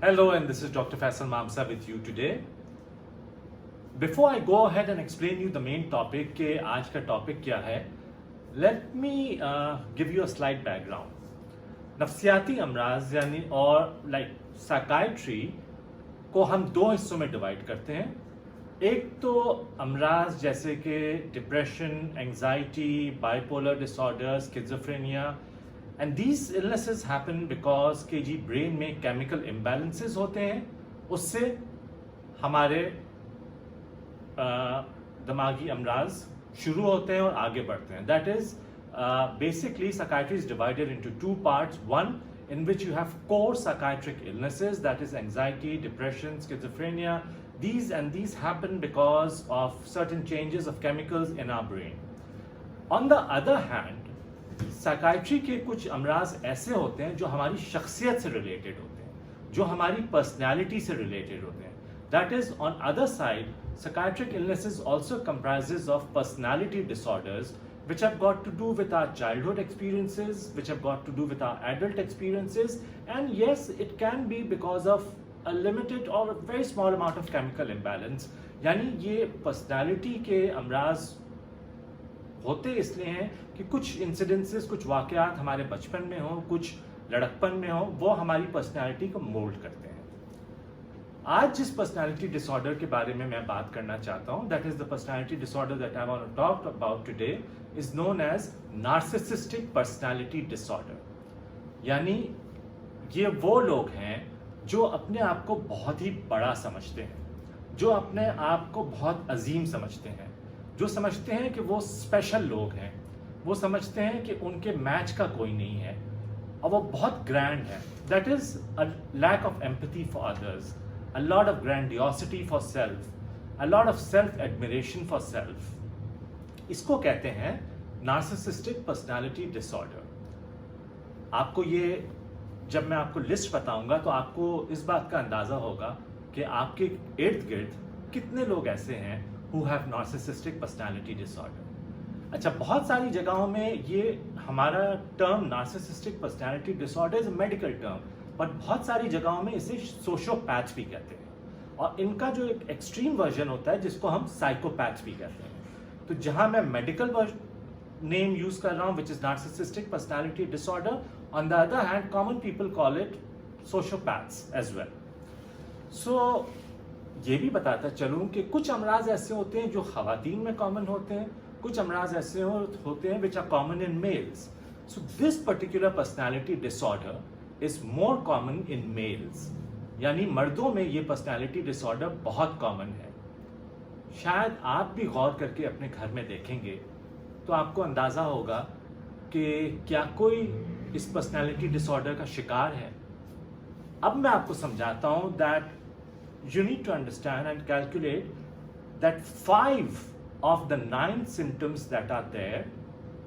Hello, and this is Dr. Faisal Mamsa with you today. Before I go ahead and explain you the main topic कि आज का topic क्या है, let me give you a slight background. नफ्सियाती अमराज यानी और psychiatry को हम दो हिस्सों में डिवाइड करते हैं. एक तो अमराज जैसे कि depression, anxiety, bipolar disorder, schizophrenia, and these illnesses happen because के जी ब्रेन में केमिकल इम्बैलेंसेस होते हैं. उससे हमारे दिमागी अमराज शुरू होते हैं और आगे बढ़ते हैं. That is basically psychiatry is divided into two parts. One in which you have core psychiatric illnesses, that is anxiety, depression, schizophrenia. These happen because of certain changes of chemicals in our brain. On the other hand, psychiatry के कुछ अमराज ऐसे होते हैं जो हमारी शख्सियत से related होते हैं, जो हमारी पर्सनैलिटी से रिलेटेड होते हैं. That is on other side, psychiatric illnesses also comprises of personality disorders which have got to do with our childhood experiences, which have got to do with our adult experiences, and yes, it can be because of a limited or a very small amount of chemical imbalance. यानी ये personality के अमराज होते इसलिए हैं कि कुछ incidences, कुछ वाकयात हमारे बचपन में हो, कुछ लड़कपन में हो, वो हमारी पर्सनैलिटी को मोल्ड करते हैं. आज जिस पर्सनैलिटी डिसऑर्डर के बारे में मैं बात करना चाहता हूं, that is the personality disorder that I want to talk about today, is known as narcissistic personality disorder. यानी ये वो लोग हैं जो अपने आप को बहुत ही बड़ा समझते हैं, जो अपने आप को बहुत अजीम समझते हैं, जो समझते हैं कि वो स्पेशल लोग हैं, वो समझते हैं कि उनके मैच का कोई नहीं है और वो बहुत ग्रैंड है. That is a lack of empathy for others, a lot of grandiosity for self, a lot of self admiration for self. इसको कहते हैं नार्सिसिस्टिक पर्सनालिटी डिसऑर्डर. आपको ये, जब मैं आपको लिस्ट बताऊंगा तो आपको इस बात का अंदाजा होगा कि आपके इर्द गिर्द कितने लोग ऐसे हैं who have narcissistic personality disorder. अच्छा, बहुत सारी जगहों में ये हमारा term narcissistic personality disorder is medical term, but बहुत सारी जगहों में इसे सोशियोपैथ भी कहते हैं, और इनका जो एक एक्सट्रीम वर्जन होता है जिसको हम साइकोपैथ भी कहते हैं. तो जहां मैं मेडिकल नेम यूज कर रहा हूं which is narcissistic personality disorder, on the other hand common people call it sociopaths as well. So ये भी बताता चलूं कि कुछ अमराज ऐसे होते हैं जो खवातीन में कॉमन होते हैं, कुछ अमराज ऐसे होते हैं which are common in males. So this particular personality disorder is more common in males. यानी मर्दों में ये पर्सनैलिटी डिसऑर्डर बहुत कॉमन है. शायद आप भी गौर करके अपने घर में देखेंगे तो आपको अंदाजा होगा कि क्या कोई इस पर्सनैलिटी डिसऑर्डर का शिकार है. अब मैं आपको समझाता हूं that you need to understand and calculate that 5 of the 9 symptoms that are there,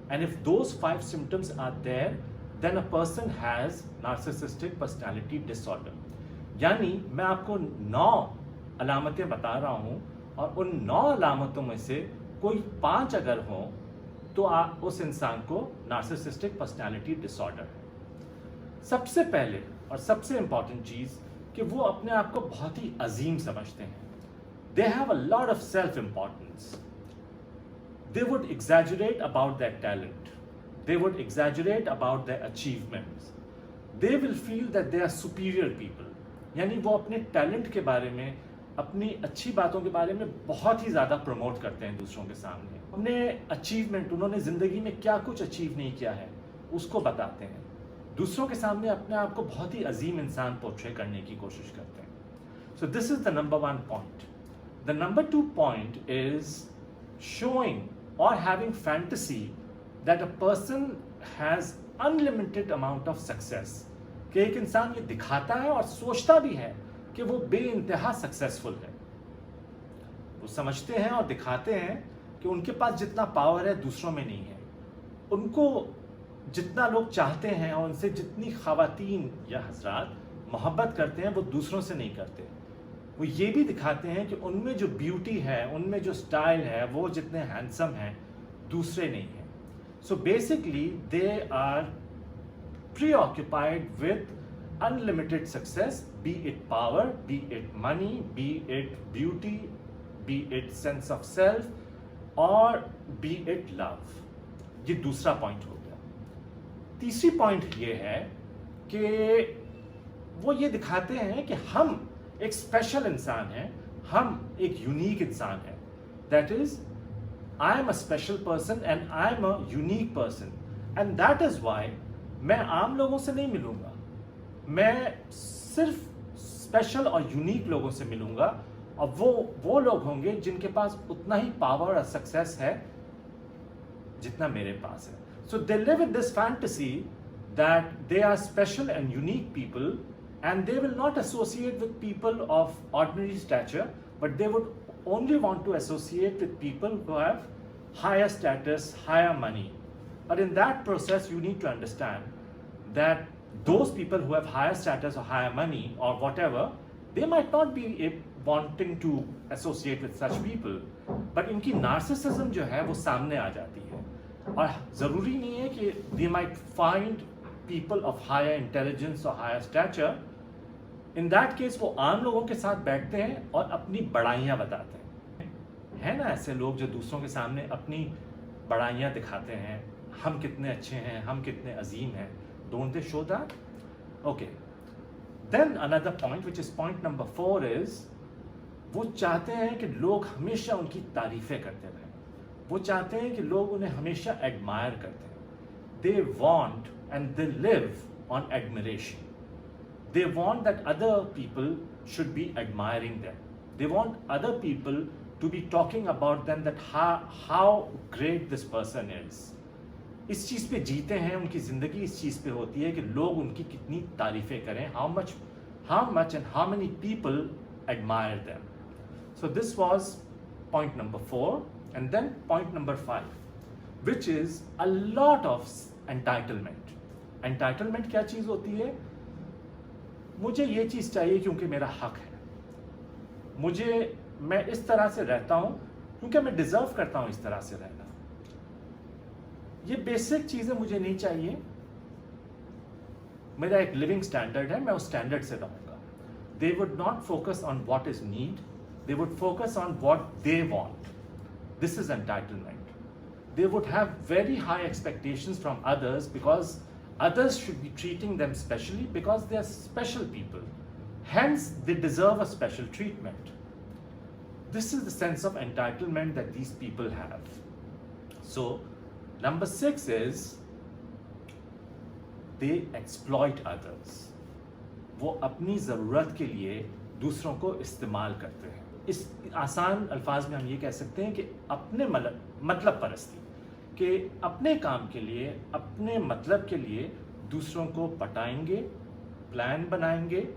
and if those 5 symptoms are there, then a person has narcissistic personality disorder. यानी मैं आपको 9 अलामतें बता रहा हूं और उन 9 अलामतों में से कोई 5 अगर हो तो उस इंसान को नार्सिसिस्टिक पर्सनैलिटी डिसऑर्डर है. सबसे पहले और सबसे इंपॉर्टेंट चीज कि वो अपने आप को बहुत ही अजीम समझते हैं. They have a lot of self importance. They would exaggerate about their talent, they would exaggerate about their achievements, they will feel that they are superior people. यानी वो अपने टैलेंट के बारे में, अपनी अच्छी बातों के बारे में बहुत ही ज़्यादा प्रमोट करते हैं दूसरों के सामने. अपने अचीवमेंट, उन्होंने ज़िंदगी में क्या कुछ अचीव नहीं किया है, उसको बताते हैं. दूसरों के सामने अपने आप को बहुत ही अजीम इंसान पोर्ट्रे करने की कोशिश करते हैं. So this is the number 1 point. The number 2 point is showing और having fantasy that a person has unlimited amount of success. कि एक इंसान ये दिखाता है और सोचता भी है कि वो बेइंतहा सक्सेसफुल है. वो समझते हैं और दिखाते हैं कि उनके पास जितना पावर है दूसरों में नहीं है, उनको जितना लोग चाहते हैं और उनसे जितनी खवातीन या हजरात मोहब्बत करते हैं वो दूसरों से नहीं करते. वो ये भी दिखाते हैं कि उनमें जो ब्यूटी है, उनमें जो स्टाइल है, वो जितने हैंडसम हैं दूसरे नहीं हैं. So basically they are preoccupied with unlimited success, be it power, be it money, be it beauty, be it sense of self, or be it love. ये दूसरा पॉइंट हो गया. तीसरी पॉइंट ये है कि वो ये दिखाते हैं कि हम एक स्पेशल इंसान हैं, हम एक यूनिक इंसान हैं. That is, I am a special person and I am a unique person, and that is why मैं आम लोगों से नहीं मिलूंगा. मैं सिर्फ स्पेशल और यूनिक लोगों से मिलूंगा, और वो लोग होंगे जिनके पास उतना ही पावर और सक्सेस है जितना मेरे पास है. So they live in this fantasy that they are special and unique people, and they will not associate with people of ordinary stature, but they would only want to associate with people who have higher status, higher money. But in that process, you need to understand that those people who have higher status or higher money or whatever, they might not be wanting to associate with such people, but इनकी narcissism जो है वो सामने आ जाती है. और ज़रूरी नहीं है कि they might find people of higher intelligence or higher stature. In that case वो आम लोगों के साथ बैठते हैं और अपनी बड़ाइयाँ बताते हैं. है ना ऐसे लोग जो दूसरों के सामने अपनी बड़ाइयाँ दिखाते हैं, हम कितने अच्छे हैं, हम कितने अजीम हैं. Don't they show that? Okay. Then another point which is point number 4 is, वो चाहते हैं कि लोग हमेशा उनकी तारीफें करते रहें. वो चाहते हैं कि लोग उन्हें हमेशा एडमायर करते हैं. They want and they live on admiration. They want that other people should be admiring them. They want other people to be talking about them, that how great this person is. इस चीज़ पे जीते हैं, उनकी ज़िंदगी इस चीज़ पे होती है कि लोग उनकी कितनी तारीफ़ें करें, how much and how many people admire them. So this was point number 4, and then point number 5, which is a lot of entitlement. Entitlement क्या चीज़ होती है? मुझे ये चीज़ चाहिए क्योंकि मेरा हक है. मैं इस तरह से रहता हूं क्योंकि मैं डिजर्व करता हूं इस तरह से रहना. ये बेसिक चीजें मुझे नहीं चाहिए. मेरा एक लिविंग स्टैंडर्ड है, मैं उस स्टैंडर्ड से रहूंगा. They would not focus on what is need, they would focus on what they want. This is entitlement. They would have very high expectations from others, because others should be treating them specially because they are special people. Hence, they deserve a special treatment. This is the sense of entitlement that these people have. So, number 6 is they exploit others. वो अपनी ज़रूरत के लिए दूसरों को इस्तेमाल करते हैं. इस आसान अल्फाज में हम ये कह सकते हैं कि अपने मतलब परस्ती, कि अपने काम के लिए, अपने मतलब के लिए दूसरों को पटाएंगे, प्लान बनाएंगे,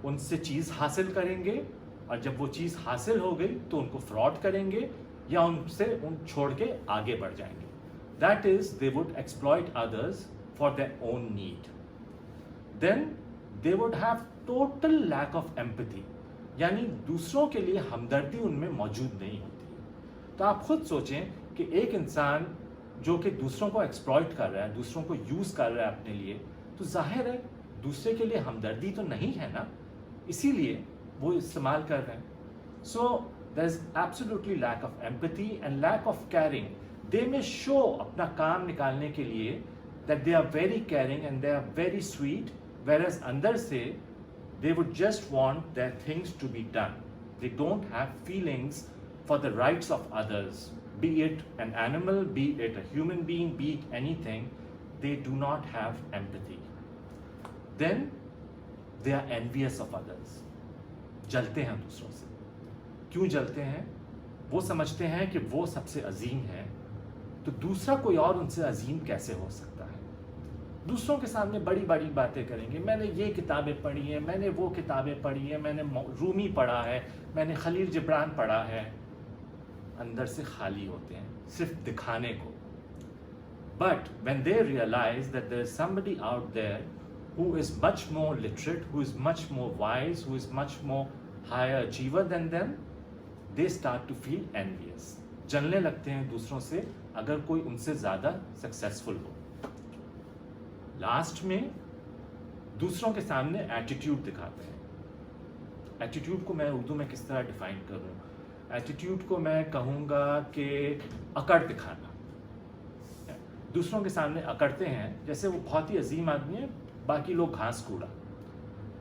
उनसे चीज़ हासिल करेंगे, और जब वो चीज़ हासिल हो गई तो उनको फ्रॉड करेंगे या उनसे छोड़ के आगे बढ़ जाएंगे. That is, they would exploit others for their own need. Then they would have total lack of empathy, यानी दूसरों के लिए हमदर्दी उनमें मौजूद नहीं होती. तो आप खुद सोचें कि एक इंसान जो कि दूसरों को एक्सप्लॉइट कर रहा है, दूसरों को यूज़ कर रहा है अपने लिए, तो जाहिर है दूसरे के लिए हमदर्दी तो नहीं है ना, इसीलिए वो इस्तेमाल कर रहे हैं. So there is absolutely lack of empathy and lack of caring. They may show अपना काम निकालने के लिए that they are very caring and they are very sweet, whereas अंदर से they would just want their things to be done. They don't have feelings for the rights of others. Be it an animal, be it a human being, be it anything, they do not have empathy. Then they are envious of others. जलते हैं दूसरों से. क्यों जलते हैं? वो समझते हैं कि वो सबसे अजीम है, तो दूसरा कोई और उनसे अजीम कैसे हो सकता है. दूसरों के सामने बड़ी बड़ी बातें करेंगे, मैंने ये किताबें पढ़ी हैं, मैंने वो किताबें पढ़ी हैं, मैंने रूमी पढ़ा है, मैंने खलील जिब्रान पढ़ा है. अंदर से खाली होते हैं सिर्फ दिखाने को. But when they realise that there is somebody out there who is much more literate, who is much more wise, who is much more higher achiever than them, they start to feel envious. जलने लगते हैं दूसरों से अगर कोई उनसे ज़्यादा successful हो. लास्ट में दूसरों के सामने एटीट्यूड दिखाते हैं। एटीट्यूड को मैं उर्दू में किस तरह डिफाइन करूं? एटीट्यूड को मैं कहूँगा कि अकड़ दिखाना। दूसरों के सामने अकड़ते हैं, जैसे वो बहुत ही अजीम आदमी है, बाकी लोग घास कूड़ा।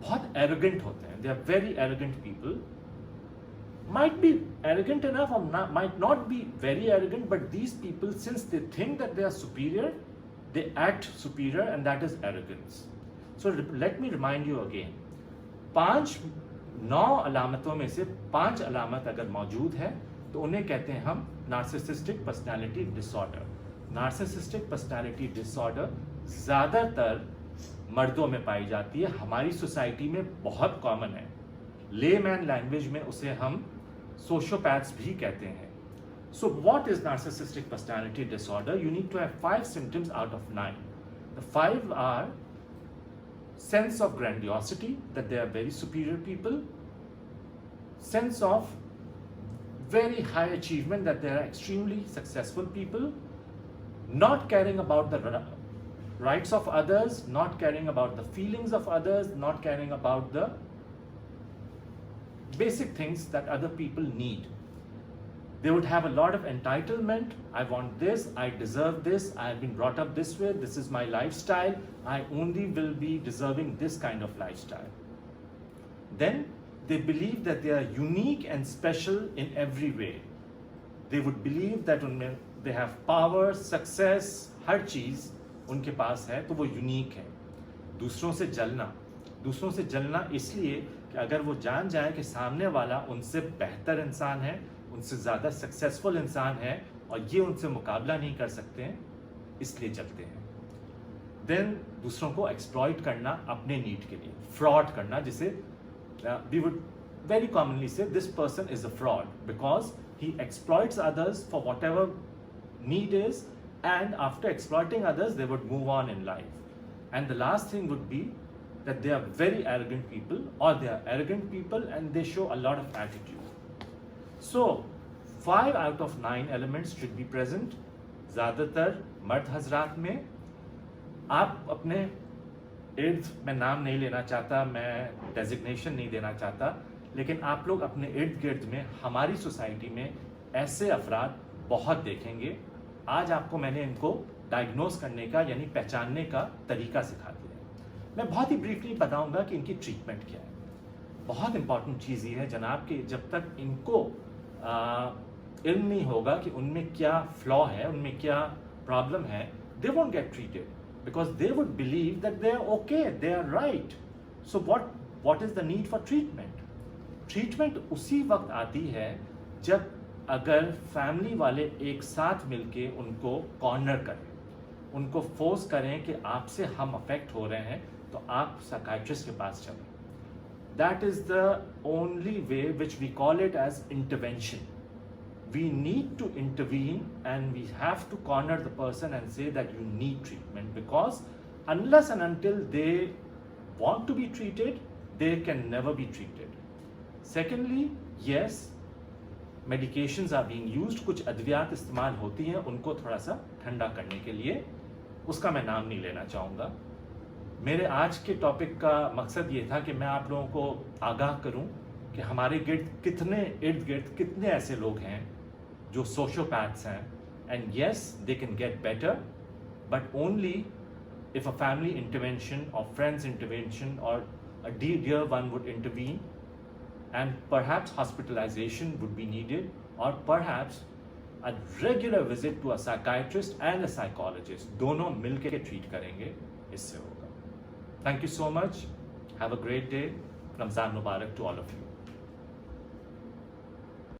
बहुत एरोगेंट होते हैं, they are very arrogant people, might be arrogant enough or not, might not be very arrogant, but these people, since they think that they are superior, they act superior, and that is arrogance. So let me remind you again, 9 अलामतों में से 5 अलामत अगर मौजूद है तो उन्हें कहते हैं हम narcissistic personality disorder. Narcissistic personality disorder ज़्यादातर मर्दों में पाई जाती है, हमारी सोसाइटी में बहुत कॉमन है। लेमैन लैंग्वेज में उसे हम सोशियोपैथ्स भी कहते हैं। So what is narcissistic personality disorder? You need to have 5 symptoms out of 9. The 5 are sense of grandiosity, that they are very superior people, sense of very high achievement, that they are extremely successful people, not caring about the rights of others, not caring about the feelings of others, not caring about the basic things that other people need. They would have a lot of entitlement. I want this, I deserve this, I have been brought up this way, this is my lifestyle, I only will be deserving this kind of lifestyle. Then they believe that they are unique and special in every way. They would believe that they have power, success, हर चीज उनके पास है तो वो unique है। दूसरों से जलना इसलिए कि अगर वो जान जाए कि सामने वाला उनसे बेहतर इंसान है, उनसे ज़्यादा सक्सेसफुल इंसान है और ये उनसे मुकाबला नहीं कर सकते हैं, इसलिए जलते हैं। देन दूसरों को एक्सप्लॉइट करना अपने नीड के लिए, फ्रॉड करना, जिसे वी वुड वेरी कॉमनली से this person is a fraud because he exploits others for what ever need is, and after exploiting others they would move on in life. And the last thing would be that they are very arrogant people, or they are arrogant people and they show a lot of attitude. So 5 out of 9 elements should be present. ज़्यादातर मर्द हजरात में, आप अपने इर्द, मैं नाम नहीं लेना चाहता, मैं डेजिग्नेशन नहीं देना चाहता, लेकिन आप लोग अपने इर्द गिर्द में हमारी सोसाइटी में ऐसे अफराद बहुत देखेंगे। आज आपको मैंने इनको डायग्नोज करने का यानी पहचानने का तरीका सिखा दिया है। मैं बहुत ही ब्रीफली बताऊंगा कि इनकी ट्रीटमेंट क्या है। बहुत इंपॉर्टेंट चीज़ ये है जनाब कि जब तक इनको इल्म नहीं होगा कि उनमें क्या फ्लॉ है, उनमें क्या प्रॉब्लम है, they won't get treated because they would believe that they are okay, they are right. So what is the need for treatment? Treatment उसी वक्त आती है जब अगर फैमिली वाले एक साथ मिलके उनको कॉर्नर करें, उनको फोर्स करें कि आपसे हम अफेक्ट हो रहे हैं तो आप साइकियाट्रिस्ट के पास चलें। That is the only way which we call it as intervention. We need to intervene and we have to corner the person and say that you need treatment because unless and until they want to be treated, they can never be treated. Secondly, yes, medications are being used, कुछ अद्वियात इस्तेमाल होती हैं उनको थोड़ा सा ठंडा करने के लिए, उसका मैं नाम नहीं लेना चाहूँगा। मेरे आज के टॉपिक का मकसद ये था कि मैं आप लोगों को आगाह करूँ कि हमारे इर्द गिर्द कितने ऐसे लोग हैं जो सोशियोपैथ्स हैं, and yes they can get better, but only if a family intervention or friends intervention or a dear one would intervene, and perhaps hospitalization would be needed, or perhaps a regular visit to a psychiatrist and a psychologist, दोनों मिलके treat करेंगे, इससे होगा। Thank you so much. Have a great day. Ramzan Mubarak to all of you.